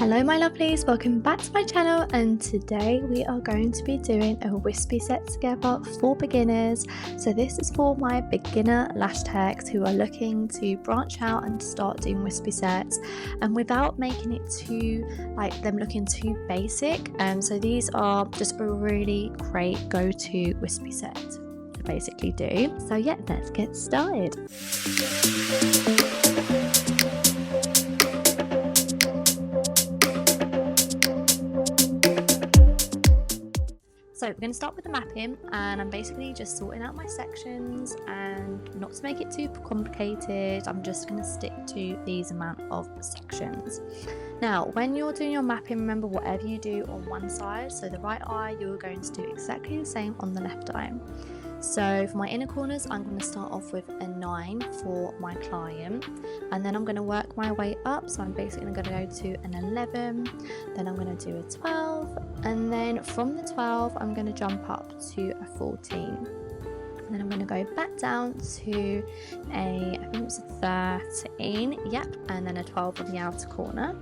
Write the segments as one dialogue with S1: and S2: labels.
S1: Hello my lovelies, welcome back to my channel, and today we are going to be doing a wispy set together for beginners. So this is for my beginner lash techs who are looking to branch out and start doing wispy sets, and without making it too them looking too basic. So these are just a really great go-to wispy set to basically do. So yeah, let's get started. So we're going to start with the mapping, and I'm basically just sorting out my sections, and not to make it too complicated, I'm just going to stick to these amount of sections. Now when you're doing your mapping, remember whatever you do on one side, so the right eye, you're going to do exactly the same on the left eye. So for my inner corners, I'm going to start off with a 9 for my client, and then I'm going to work my way up. So I'm basically going to go to an 11, then I'm going to do a 12, and then from the 12 I'm going to jump up to a 14, and then I'm going to go back down to I think it was a 13, yep, and then a 12 on the outer corner.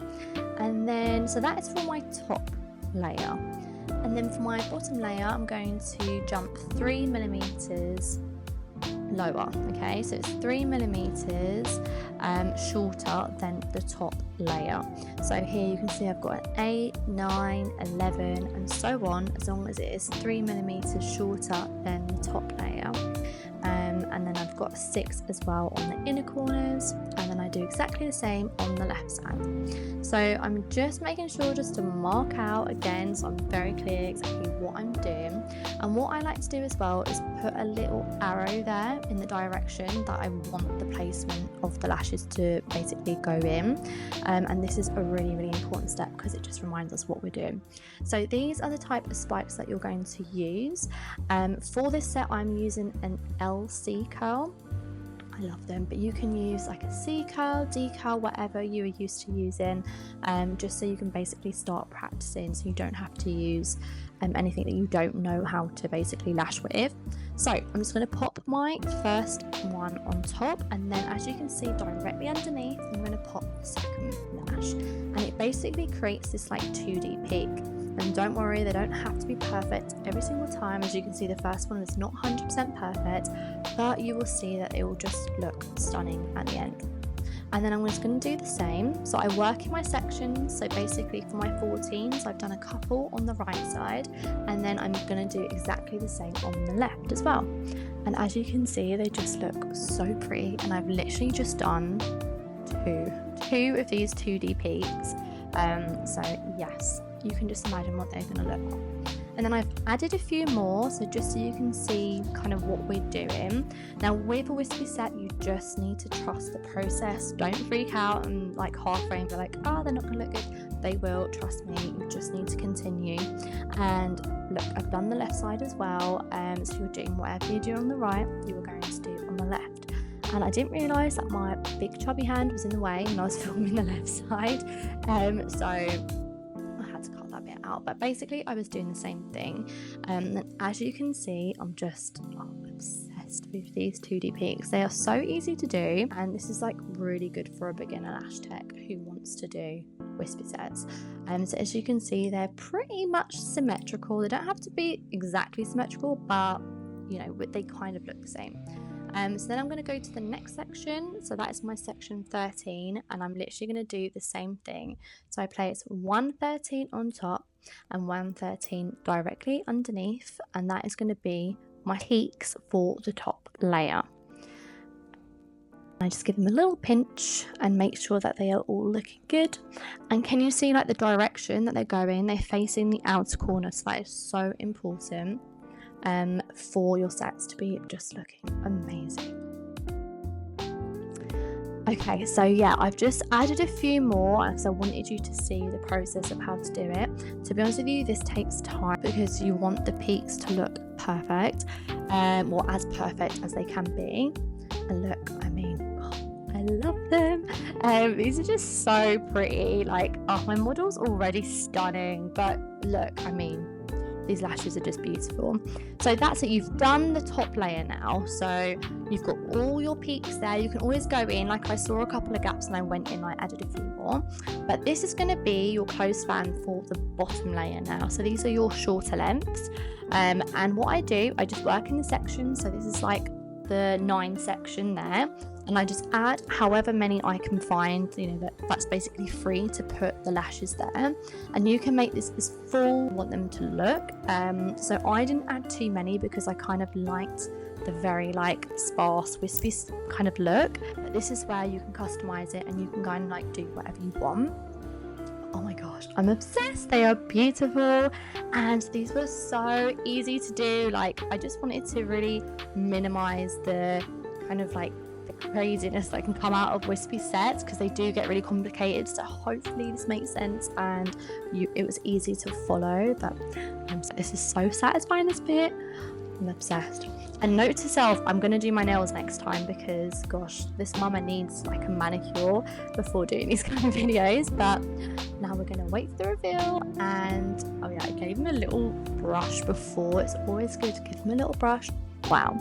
S1: And then so that is for my top layer. And then for my bottom layer, I'm going to jump 3mm lower. Okay, so it's 3mm shorter than the top layer. So here you can see I've got an 8, 9, 11, and so on, as long as it is 3mm shorter than the top layer. And then I've got 6 as well on the inner corners, and then I do exactly the same on the left side. So I'm just making sure just to mark out again, so I'm very clear exactly what I'm doing. And what I like to do as well is put a little arrow there in the direction that I want the placement of the lashes to basically go in. And this is a really important step because it just reminds us what we're doing. So these are the type of spikes that you're going to use. For this set I'm using an LC curl. I love them, but you can use like a C curl, D curl, whatever you are used to using, just so you can basically start practicing, so you don't have to use anything that you don't know how to basically lash with. So I'm just going to pop my first one on top, and then as you can see directly underneath, I'm going to pop the second lash, and it basically creates this like 2D peak. And don't worry, they don't have to be perfect every single time. As you can see, the first one is not 100% perfect, but you will see that it will just look stunning at the end. And then I'm just going to do the same. So I work in my sections. So basically for my 14s, I've done a couple on the right side, and then I'm going to do exactly the same on the left as well. And as you can see, they just look so pretty, and I've literally just done two of these 2D peaks. So yes, you can just imagine what they're going to look like. And then I've added a few more, so just so you can see kind of what we're doing. Now with a wispy set, you just need to trust the process. Don't freak out and like halfway and be like, oh, they're not going to look good. They will, trust me. You just need to continue. And look, I've done the left side as well. So you're doing whatever you do on the right, you were going to do on the left. And I didn't realise that my big chubby hand was in the way when I was filming the left side. So I had to cut that bit out, but basically I was doing the same thing. And as you can see, I'm just obsessed with these 2D peaks. They are so easy to do, and this is like really good for a beginner lash tech who wants to do wispy sets. So as you can see, they're pretty much symmetrical. They don't have to be exactly symmetrical, but you know, they kind of look the same. So then I'm going to go to the next section. So that is my section 13, and I'm literally going to do the same thing. So I place 113 on top and 113 directly underneath, and that is going to be my peaks for the top layer. I just give them a little pinch and make sure that they are all looking good. And can you see like the direction that they're going? They're facing the outer corner, so that is so important for your sets to be just looking amazing. Okay, so yeah, I've just added a few more because I wanted you to see the process of how to do it. To be honest with you, this takes time because you want the peaks to look perfect, or as perfect as they can be. And look, I mean, I love them. These are just so pretty. Like, oh, my model's already stunning, but look, I mean, these lashes are just beautiful. So that's it, you've done the top layer now, so you've got all your peaks there. You can always go in, like I saw a couple of gaps and I went in, I added a few more, but this is going to be your close fan for the bottom layer now. So these are your shorter lengths, and what I do, I just work in the section. So this is like the 9 section there, and I just add however many I can find, you know, that's basically free to put the lashes there, and you can make this as full you want them to look. So I didn't add too many because I kind of liked the very like sparse wispy kind of look, but this is where you can customize it and you can kind of like do whatever you want. Oh my gosh, I'm obsessed. They are beautiful, and these were so easy to do. Like, I just wanted to really minimize the kind of like the craziness that can come out of wispy sets, because they do get really complicated. So hopefully this makes sense and it was easy to follow. But this is so satisfying, this bit. I'm obsessed. And note to self, I'm going to do my nails next time because gosh, this mama needs like a manicure before doing these kind of videos. But now we're going to wait for the reveal. And oh yeah, I gave him a little brush before. It's always good to give him a little brush. Wow,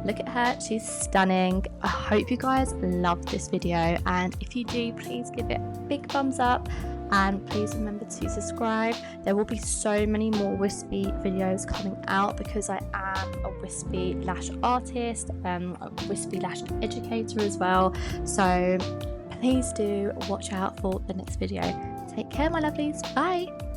S1: look at her, she's stunning. I hope you guys loved this video, and if you do, please give it a big thumbs up. And please remember to subscribe. There will be so many more wispy videos coming out because I am a wispy lash artist, a wispy lash educator as well. So please do watch out for the next video. Take care, my lovelies. Bye.